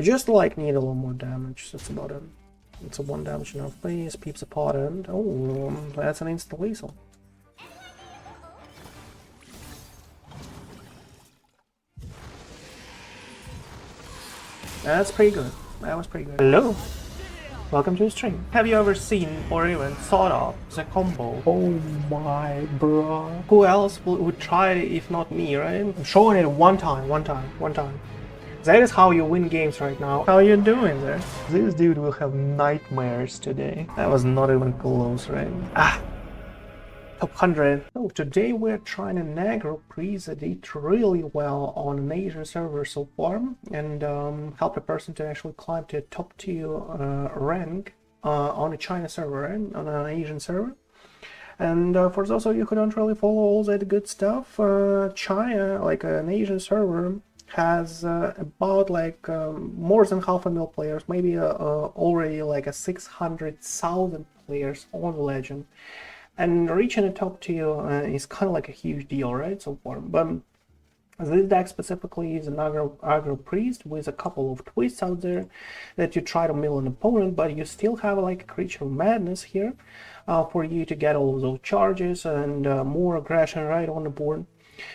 I just like need a little more damage. That's about it. It's a 1 damage enough. Please, Pip the Potent. Oh, that's an instant lethal. That's pretty good. That was pretty good. Hello. Welcome to the stream. Have you ever seen or even thought of the combo? Oh my bro. Who else would try it if not me, right? I'm showing it one time. That is how you win games right now. How are you doing there? This dude will have nightmares today. That was not even close, right? Top 100. So today we're trying an Aggro Priest that did really well on an Asian server so far, and helped a person to actually climb to a top 2 rank on a China server, right? On an Asian server. And for those of you who don't really follow all that good stuff, China, like an Asian server, has about like more than 500,000 players, maybe already like a 600,000 players on Legend. And reaching the top 2 is kind of like a huge deal, right, so far. But this deck specifically is an Aggro Priest with a couple of twists out there that you try to mill an opponent, but you still have like a Creature of Madness here for you to get all of those charges and more aggression right on the board.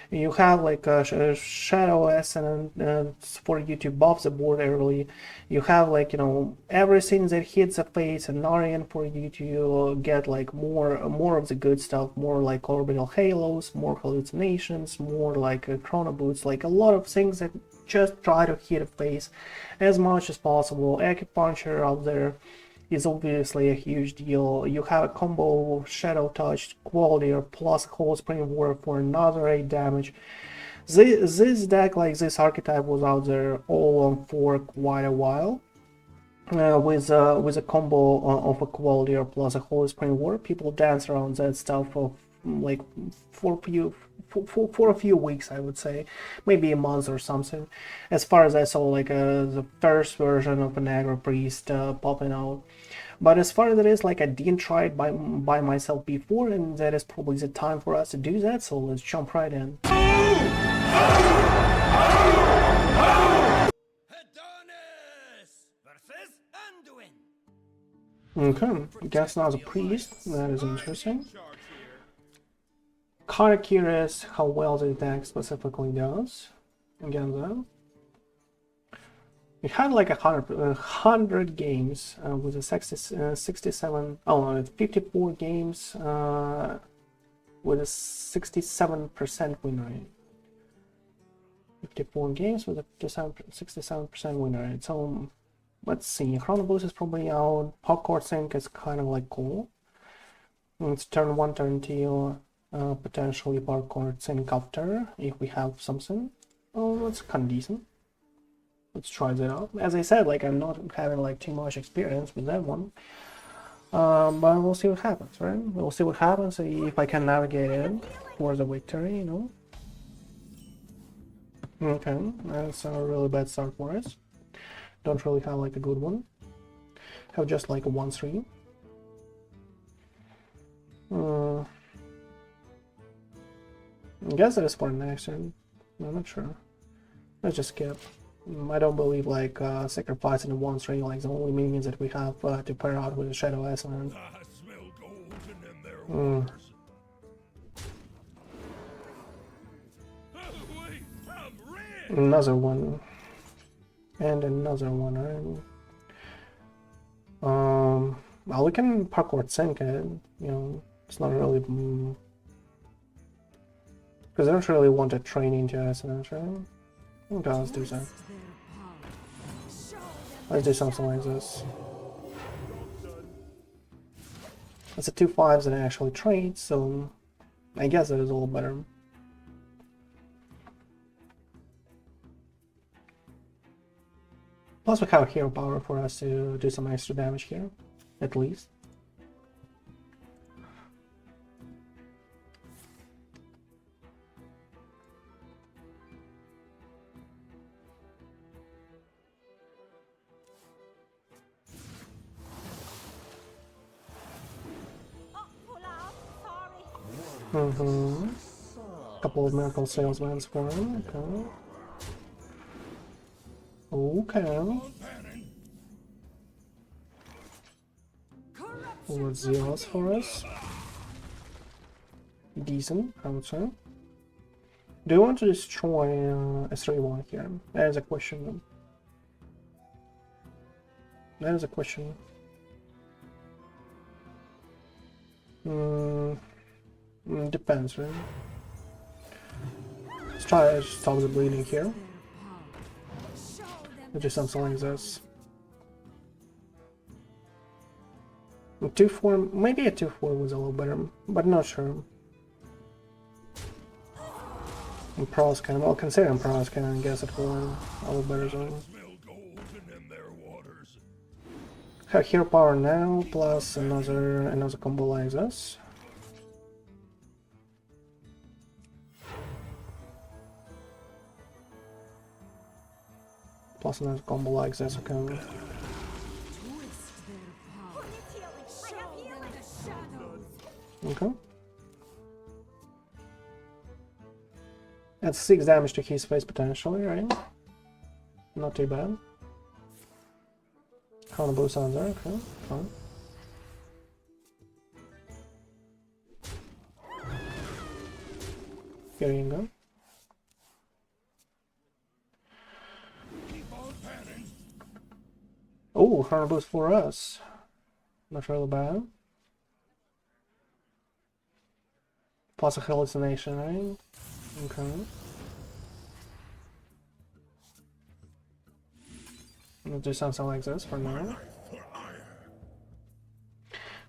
You have like a Shadow Ascendant for you to buff the board early. You have like, you know, everything that hits the face and Narain for you to get like more of the good stuff, more like Orbital Halos, more Hallucinations, more like Chrono Boost, like a lot of things that just try to hit a face as much as possible. Acupuncture out there is obviously a huge deal. You have a combo of Shadowtouched Kvaldir plus Whole Springwater for another 8 damage. This deck, like this archetype, was out there all along for quite a while. With a combo of a Kvaldir plus a Whole Springwater, people dance around that stuff for like for a few weeks, I would say, maybe a month or something. As far as I saw, like the first version of an Aggro Priest popping out. But as far as it is, like I didn't try it by myself before, and that is probably the time for us to do that. So let's jump right in. Okay, guess now the priest. That is interesting. Kind of curious how well this deck specifically does against them. It had like 100 games with a 54 games with a 67% win rate. 54 games with a 67% win rate. So let's see. Chrono Boost is probably out. Chord Sync is kind of like cool. It's turn 1, turn 2. Potentially Chord Sync after if we have something. Oh, that's kind of decent. Let's try that out. As I said, like I'm not having like too much experience with that one, but we'll see what happens, right? We'll see what happens, if I can navigate it towards a victory, you know. Okay, that's a really bad start for us. Don't really have like a good one. Have just like a 1-3. I guess that is for next turn. I'm not sure. Let's just skip. I don't believe like sacrificing the 1-3 like the only minions that we have to pair out with the Shadow Ascendant. Another one. And another one, right? Well, we can Chord Sync it, you know, it's not really... because I don't really want to train into Ascendant, right? Okay, let's do that. Let's do something like this. It's a 2/5s that I actually trade, so I guess that is a little better. Plus we have hero power for us to do some extra damage here, at least. Couple of Miracle Salesmans for him, okay. Okay. Overzealous for us. Decent, I would say. Do you want to destroy a 3-1 here? That is a question. That is a question. Depends, right? Let's try to stop the bleeding here. Let's do something like this. 2-4, maybe a 2-4 was a little better, but not sure. And Pros can, well, considering Pros can, I guess it will a little better zone. Have hero power now, plus another combo like this. Plus another combo like this, okay. Okay. That's 6 damage to his face potentially, right? Not too bad. Chrono Boost on there, okay, fine. Here you go. Oh, Chrono Boost for us. Not really bad. Plus a Hallucination, right? Okay. We'll do something like this for now.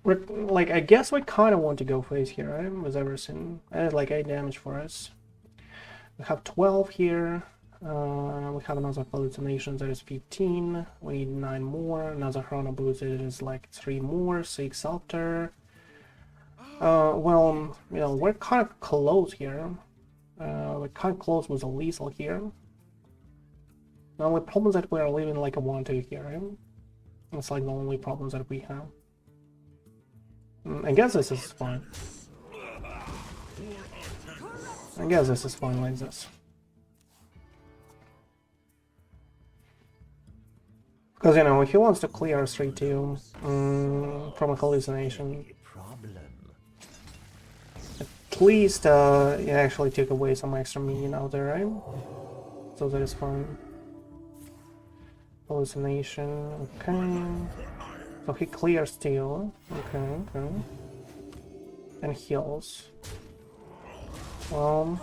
Like, I guess we kind of want to go face here, right? With everything. And like 8 damage for us. We have 12 here. We have another Hallucination that is 15. We need 9 more. Another Chrono Boost that is like 3 more. 6 after. Well, you know, we're kind of close here. We're kind of close with a lethal here. Now the problem is that we are leaving like a 1-2 here, right? It's like the only problems that we have. I guess this is fine. I guess this is fine like this. Because, you know, if he wants to clear 3-2 from a Hallucination, at least he actually took away some extra minion out there, right? So that is fine. Hallucination, okay. So he clears steel, okay, okay. And heals. Well,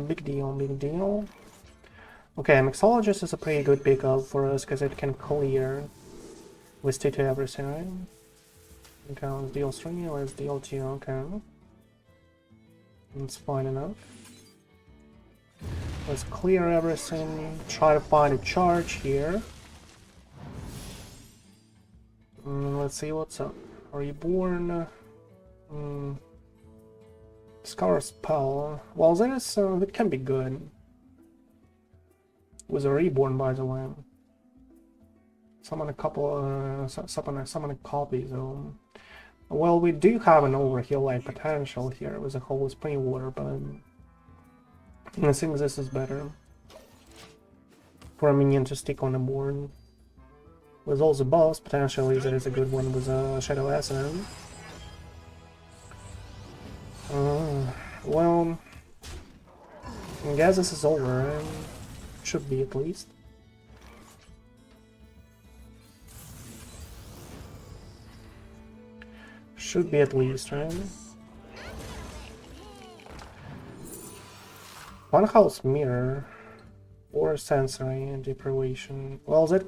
big deal, big deal. Okay, Mixologist is a pretty good pickup for us because it can clear with 2 to everything, right? Okay, let's deal 3, let's deal 2, okay. That's fine enough. Let's clear everything, try to find a charge here. Let's see what's up. Reborn. Discover spell. Well, that is that can be good. With a reborn, by the way. Summon a couple. Summon a copy. So, well, we do have an overheal like potential here with a whole Springwater, but I think this is better for a minion to stick on the board. With all the buffs, potentially there is a good one with a Shadow Ascendant. Well, I guess this is over, right? Should be at least. Should be at least, right? One house mirror or sensory deprivation. Well, that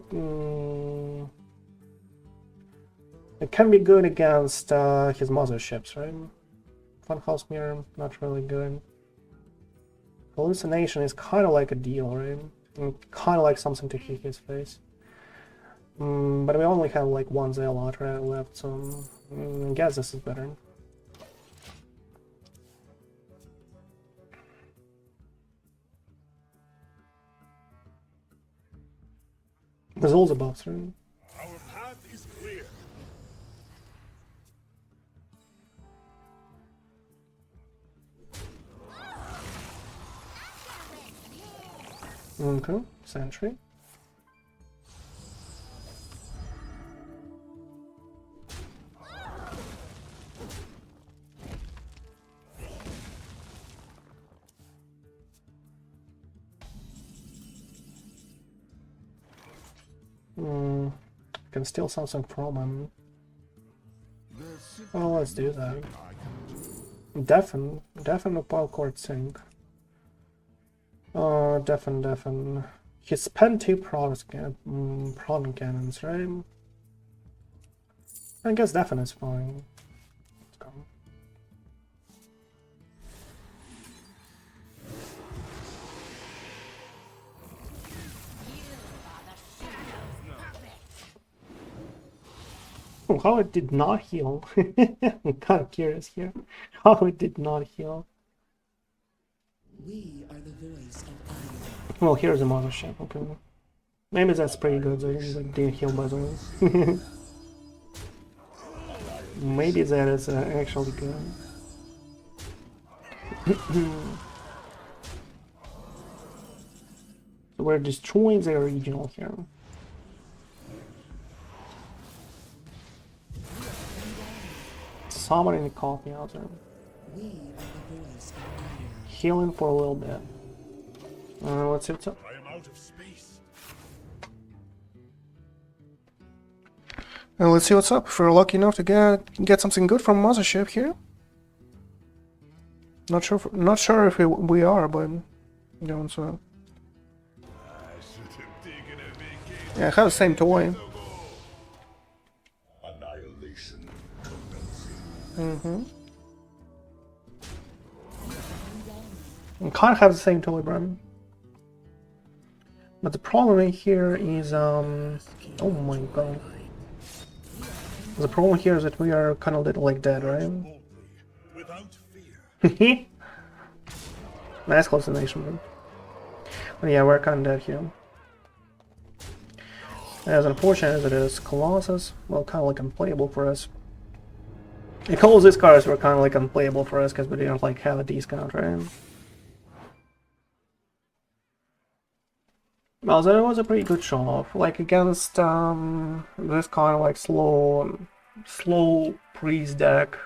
it can be good against his motherships, right? One house mirror, not really good. Hallucination is kind of like a deal, right? Kind of like something to hit his face. But we only have like 1 Zealot left, so I guess this is better. There's all the buffs, right? Our path is clear. Okay, Sentry. Can steal something from him. Oh, let's do that. Deafen the Pile Chord Sync. Deafen. He spent 2 Proton Cannons, right? I guess Deafen is fine. Let's go. Oh, how it did not heal. I'm kind of curious here. How it did not heal. We are the voice of Iron. Well, here's a mothership, okay. Maybe that's pretty good, so it didn't heal by the way. Maybe that is actually good. So we're destroying the original here. Summoning the coffee out there. We are the voice of Iron. Healing for a little bit. Let's see what's up. I am out of space. Let's see what's up. If we're lucky enough to get something good from Mothership here. Not sure if we are, but going so. I should have taken a vacation. Yeah, I have the same toy. Annihilation. I can't have the same toy, bro. But the problem here is oh my god. The problem here is that we are kind of little like dead, right? Boldly, without fear. Nice hallucination, bro. But yeah, we're kind of dead here. As unfortunate as it is, Colossus, well, kind of like unplayable for us. And all these cards were kind of like unplayable for us because we didn't like have a discount, right? Well, that was a pretty good show-off. Like against this kind of like slow priest deck.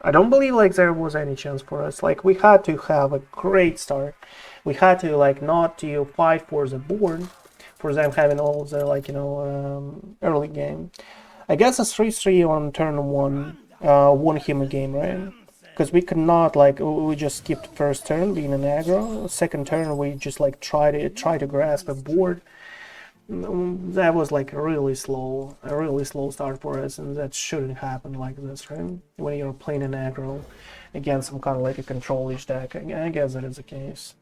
I don't believe like there was any chance for us. Like we had to have a great start. We had to like not to fight for the board, for them having all the like early game. I guess a 3-3 on turn 1 won him a game, right? Because we could not like we just skipped first turn being an aggro. Second turn we just like try to grasp a board. That was like a really slow start for us, and that shouldn't happen like this, right? When you're playing an aggro against some kind of like a control-ish deck. I guess that is the case.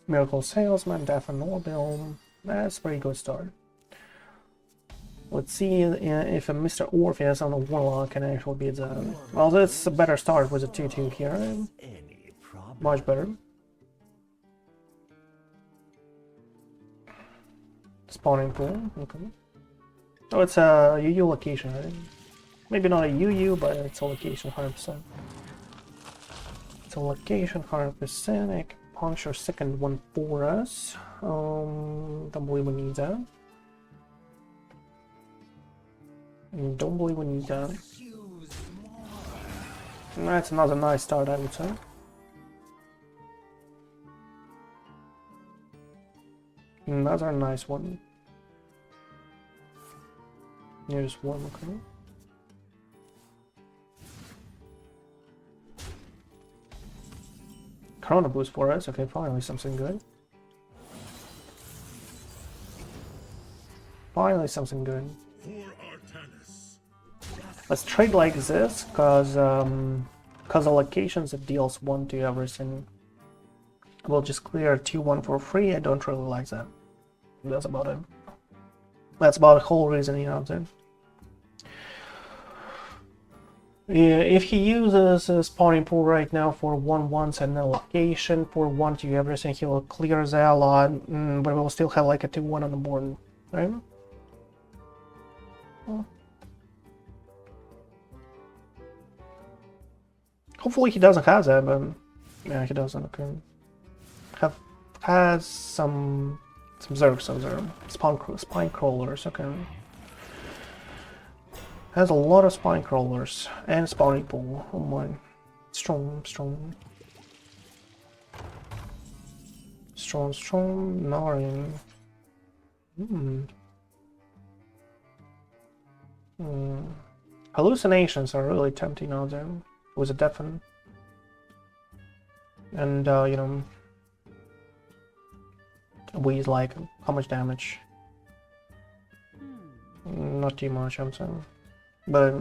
Miracle Salesman, Deafen Orbital. That's a pretty good start. Let's see if a Mr. Orpheus on the Warlock can actually beat that. Well, that's a better start with a 2-2 here. Much better. Spawning pool, okay. Oh, it's a UU location, right? Maybe not a UU, but it's a location 100%. It's a location 100%. Acupuncture second one for us. Don't believe we need that. Don't believe we need that. That's another nice start, I would say. Another nice one. Here's one, okay. Chrono Boost for us, okay, finally something good. Finally something good. Let's trade like this, cause the locations that deals 1 to everything will just clear 2-1 for free. I don't really like that. That's about it. That's about the whole reasoning of it. Yeah, if he uses a spawning pool right now for 1/1s and a location for 1 to everything, he will clear that a lot, but we'll still have like a 2-1 on the board, right? Well, hopefully he doesn't have that, but yeah, he doesn't. Okay, has some zergs over there, spine crawlers. Okay, has a lot of spine crawlers and spawning pool. Oh my, strong. strong, Narain. Hallucinations are really tempting out there with a Deafen. And, you know, we like how much damage? Not too much, I'm saying. But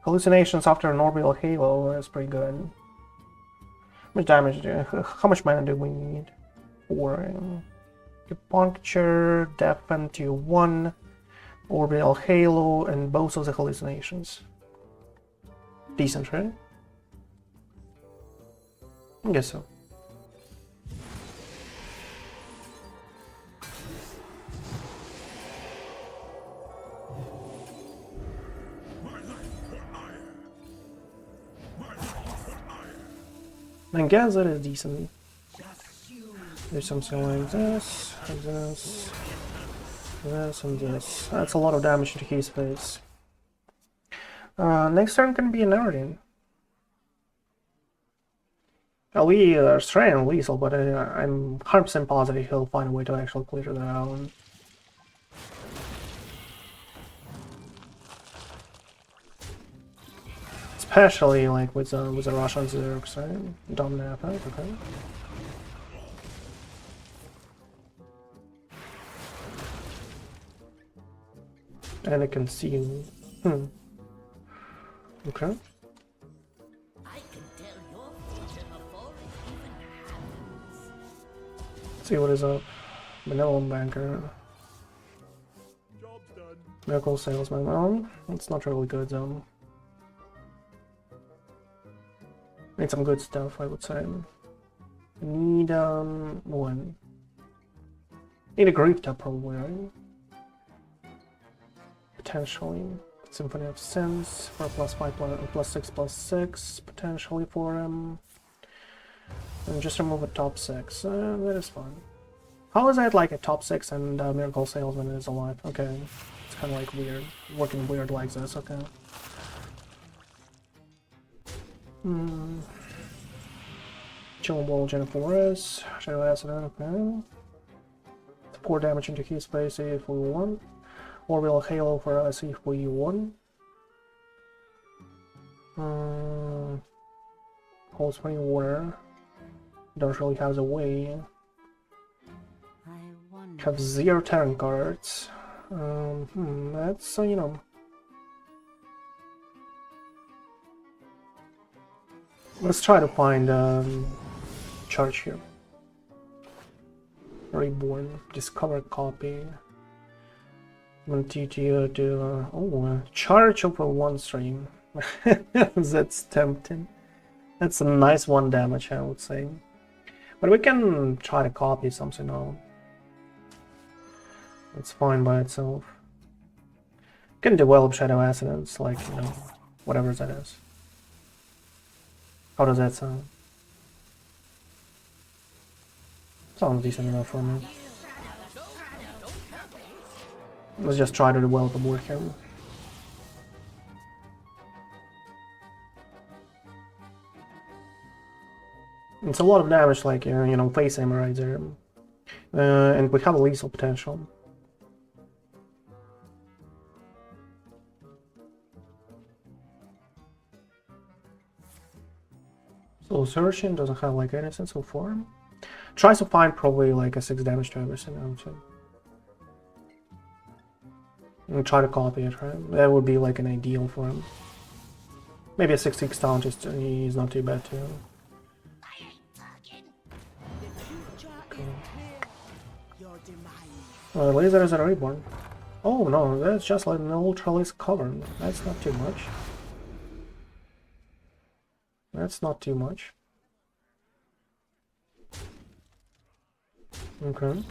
Hallucinations after an Orbital Halo is pretty good. How much damage? How much mana do we need? For Acupuncture, Deafen to 1, Orbital Halo, and both of the Hallucinations. Decent, right? I guess so. I guess that is decent. There's something like this, and this, and this. That's a lot of damage to his face. Next turn can be a Narain. We are straight lethal, but I'm 100% positive he'll find a way to actually clear that out. Especially like with the Russian Zergs, right? Dominate, right? Okay. And I can see you. Okay. See what is up. Benevolent Banker. Miracle Salesman. Well, it's not really good though. Need some good stuff, I would say. Need one. Need a Griftah probably, right? Potentially. Symphony of Sins for +5, +6/+6 potentially for him. And just remove a top 6. That is fine. How is that like a top 6 and Miracle Salesman is alive? Okay. It's kind of like weird. Working weird like this, okay. Chillin Vol'jin for us. Shadow Ascendant, okay. Support damage into his face if we want. Orbital Halo for us if we want. Cold Springwater. Don't really have the way. Have 0 Terran cards. That's, you know. Let's try to find charge here. Reborn, discover copy. TTO to charge over 1 stream. That's tempting. That's a nice 1 damage, I would say. But we can try to copy something now. It's fine by itself. Can develop Shadow Ascendants, like, you know, whatever that is. How does that sound? Sounds decent enough for me. Let's just try to develop a board here. It's a lot of damage, like, you know, face aim right there. And we have a lethal potential. So Searching doesn't have like any sense of form. Tries to find probably like a 6 damage to everything, I would say. And try to copy it, right? That would be like an ideal for him. Maybe a 6/6 down just is not too bad too. Okay. Laser is a reborn. Oh no, that's just like an ultralisk cover. That's not too much. That's not too much. Okay.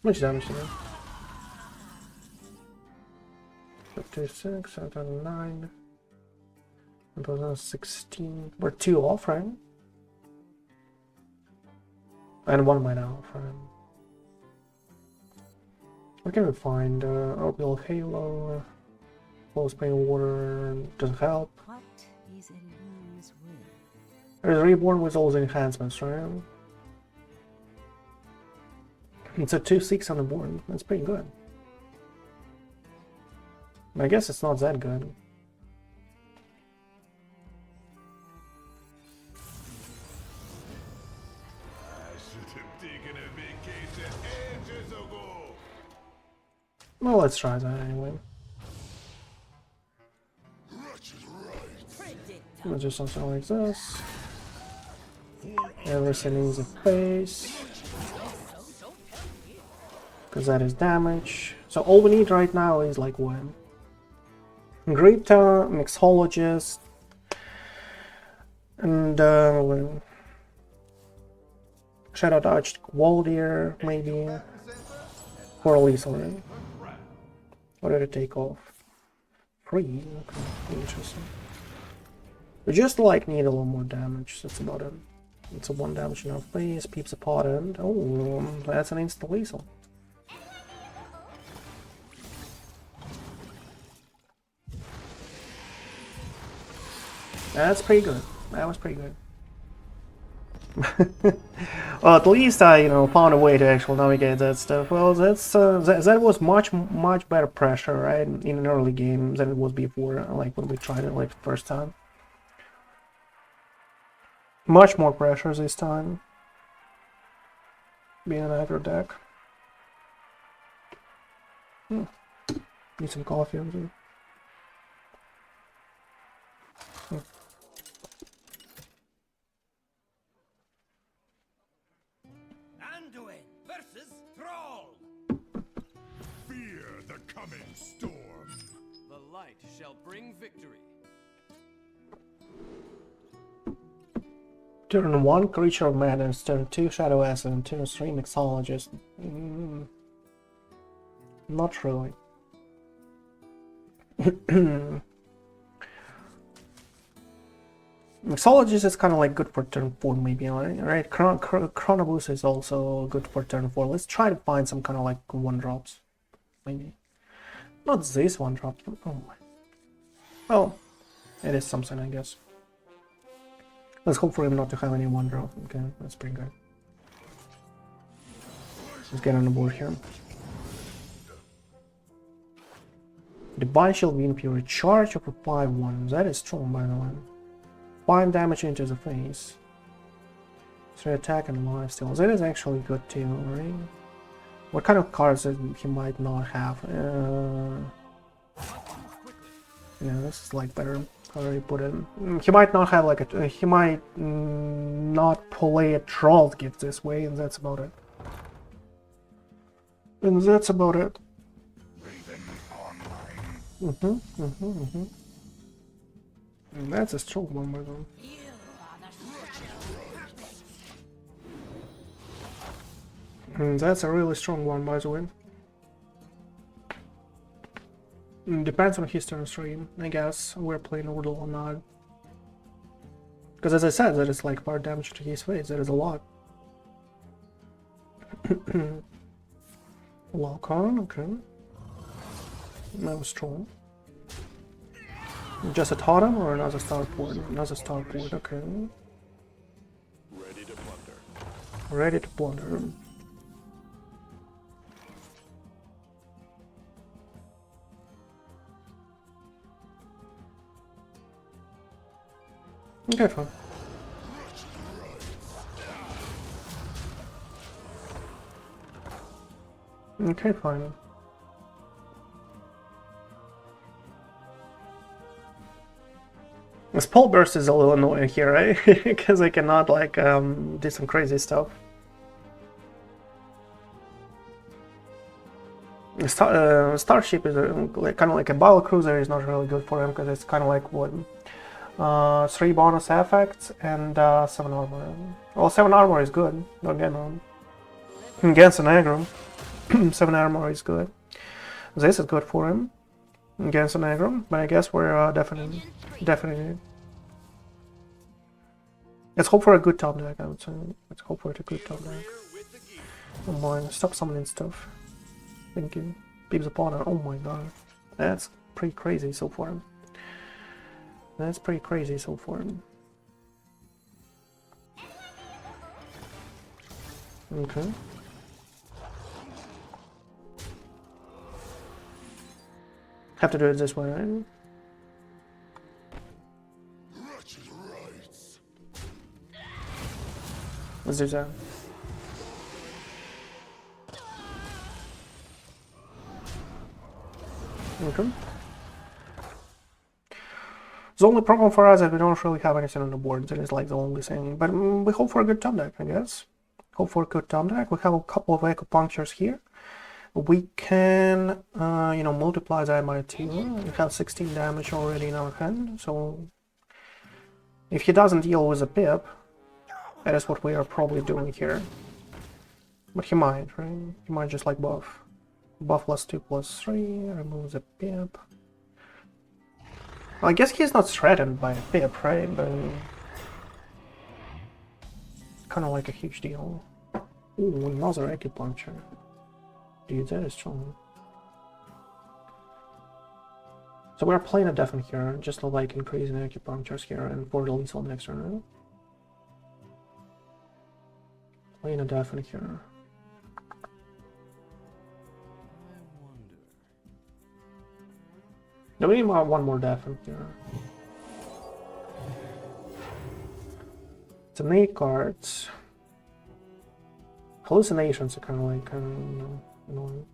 Much damage to that? 56, 9, 2016. We're 2 off, right? And 1 mana off, right? What can we find? Orbital Halo, Flow Springwater doesn't help. What is Elune's will? There's Reborn with all the enhancements, right? It's a 2-6 on the board. That's pretty good. I guess it's not that good. I should have taken a vacation ages ago. Well, let's try that anyway. Let's do something like this. Everything in the face. Because that is damage. So all we need right now is like one. Griftah, Mixologist, and Shadowtouched Kvaldir, maybe. For lethal. What did it take off? 3? Okay, interesting. We just like need a little more damage, that's about it. It's a 1 damage in our face, Pip the Potent. Oh, that's an instant lethal. That's pretty good. That was pretty good. Well, at least I, you know, found a way to actually navigate that stuff. Well, that was much better pressure, right, in an early game than it was before, like when we tried it like the first time. Much more pressure this time. Being an aggro deck. Need some coffee over there. Anduin versus Thrall. Fear the coming storm. The light shall bring victory. Turn 1 Creature of Madness, turn 2 Shadow Ascendant, turn 3 Mixologist. Not really. Mixologist is kind of like good for turn 4 maybe, right? Chrono Boost is also good for turn 4. Let's try to find some kind of like 1-drops. Maybe. Not this 1-drop. Oh my. Well, it is something, I guess. Let's hope for him not to have any 1-drop. Okay, that's pretty good. Let's get on the board here. Divine Shield Wind Fury, charge of a 5/1. That is strong, by the way. 5 damage into the face. 3 attack and lifesteal. That is actually good too, right? What kind of cards that he might not have? Yeah, this is like better. I already put it. He might not have like a. He might not play a troll gift this way, and that's about it. And that's about it. And that's a strong one, by the way. And that's a really strong one, by the way. Depends on his turn stream, I guess. We're playing Orbital or not. Because as I said, that is like 5 damage to his face. That is a lot. Lock on, okay. That was strong. Just a totem or another starport? Another starport, okay. Ready to plunder. Ready to plunder. Okay, fine. Okay, fine. The spell burst is a little annoying here, right? Because I cannot like do some crazy stuff. Starship is kind of like a battle cruiser is not really good for him because it's kind of like what 3 bonus effects and 7 armor. Well, 7 armor is good. Don't get me wrong. Against an aggro, 7 armor is good. This is good for him against an aggro, but I guess we're definitely. Let's hope for a good top deck. I would say. Let's hope for a good top deck. Oh my! Stop summoning stuff. Thank you. Pip the Potent. Oh my god, that's pretty crazy so far. That's pretty crazy so far. Okay. Have to do it this way, right? Wretched rights. Let's do that. Okay. The only problem for us is we don't really have anything on the board. That is like the only thing. But we hope for a good top deck, I guess. Hope for a good top deck. We have a couple of acupunctures here. We can, multiply that by 2. We have 16 damage already in our hand. So if he doesn't deal with a Pip, that is what we are probably doing here. But he might, right? He might just like buff. Buff +2/+3, remove the Pip. Well, I guess he's not threatened by a Pip, right? But it's kind of like a huge deal. Ooh, another Acupuncture. Dude, that is strong. So we're playing a Deafen here, just to like increasing Acupunctures here and for the lethal next turn. Playing a Deafen here. No, we need one more Deafen here. It's an 8 cards. Hallucinations are kind of like, annoying.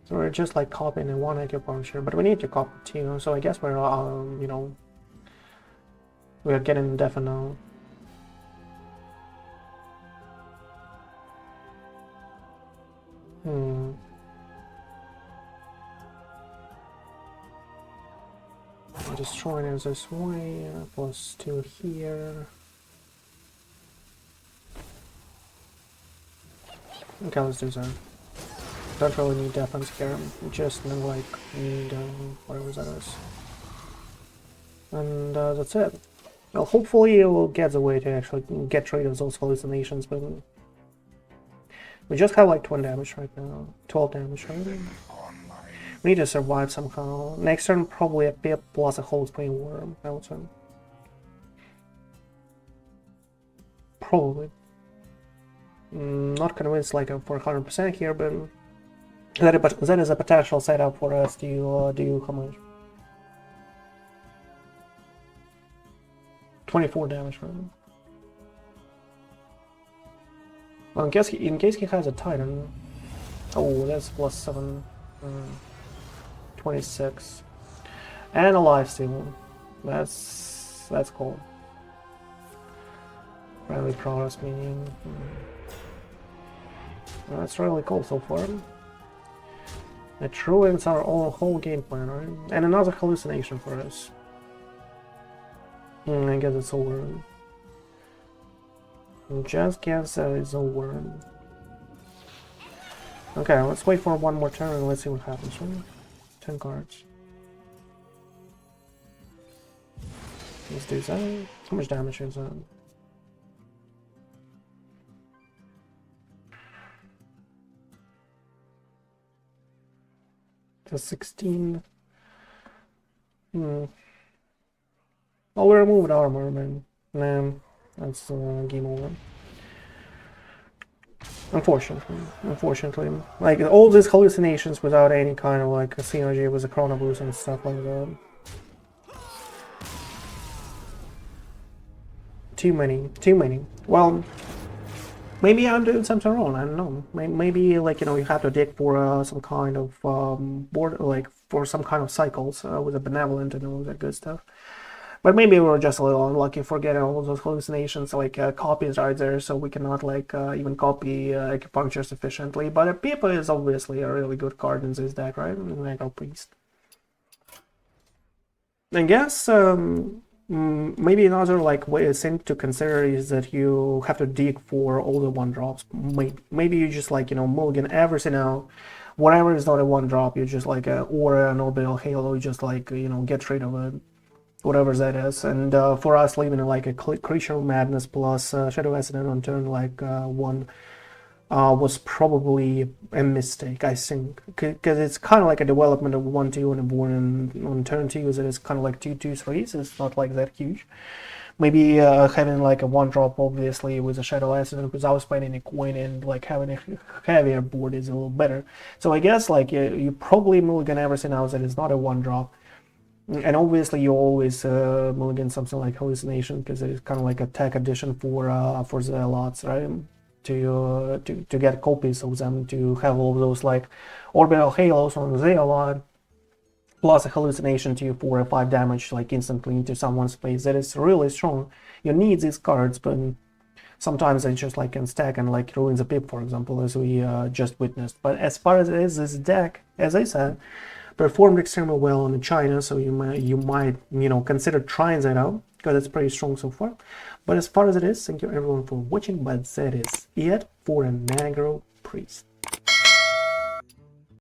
So we're just like copying in one Acupuncture, but we need to copy 2, so I guess we're, we are getting Deafen now. Destroying it this way, +2 here. Okay, let's do that. Don't really need defense here, just like need whatever that is. And that's it. Well, hopefully we'll get the way to actually get rid of those hallucinations, but we just have like 20 damage right now. 12 damage, right? We need to survive somehow. Next turn, probably a Pip plus a whole Springwater, I would say. Probably. Not convinced like for 100% here, but that is a potential setup for us to do how much? 24 damage, right? Well, in case he has a Titan. Oh, that's +7. 26. And a lifesteal. That's cool. Really progress meaning. That's really cool so far. It ruins our whole game plan, right? And another hallucination for us. I guess it's over. Just guess that it's over. Okay, let's wait for one more turn and let's see what happens. Right? 10 cards. Let's do that. How much damage is that? To 16. Well, we removed armor, man. Nah, that's game over. Unfortunately, like all these hallucinations without any kind of like a synergy with the Chrono Boost and stuff like that. Too many. Well, maybe I'm doing something wrong. I don't know. Maybe like you have to dig for some kind of board, like for some kind of cycles with a benevolent and all that good stuff. But maybe we're just a little unlucky for getting all those hallucinations, like copies right there, so we cannot like even copy Acupuncture sufficiently. But a Pip is obviously a really good card in this deck, right? Aggro Priest. I guess maybe another like thing to consider is that you have to dig for all the 1-drops. Maybe you just like mulligan everything out. Whatever is not a 1-drop, you just like Aura and Orbital Halo, just like get rid of it. Whatever that is, and for us leaving like a Creature Madness plus Shadow Ascendant on turn like 1 was probably a mistake, I think, because it's kind of like a development of 1/2 on a board, and on turn 2 it is kind of like 2/2/3, so it's not like that huge. Maybe having like a 1-drop obviously with a Shadow Ascendant without spending a coin and like having a heavier board is a little better. So I guess like you probably mulligan everything else that is not a 1-drop. And obviously you always mulligan something like Hallucination because it is kind of like a tech addition for the lots, right? To get copies of them, to have all those like Orbital Halos on the lot, plus a Hallucination to 4 or 5 damage like instantly into someone's face. That is really strong. You need these cards, but sometimes they just like can stack and like ruin the Pip, for example, as we just witnessed. But as far as it is, this deck, as I said, performed extremely well on China, so you might consider trying that out because it's pretty strong so far. But as far as it is, thank you everyone for watching. But that is it for an Aggro Priest.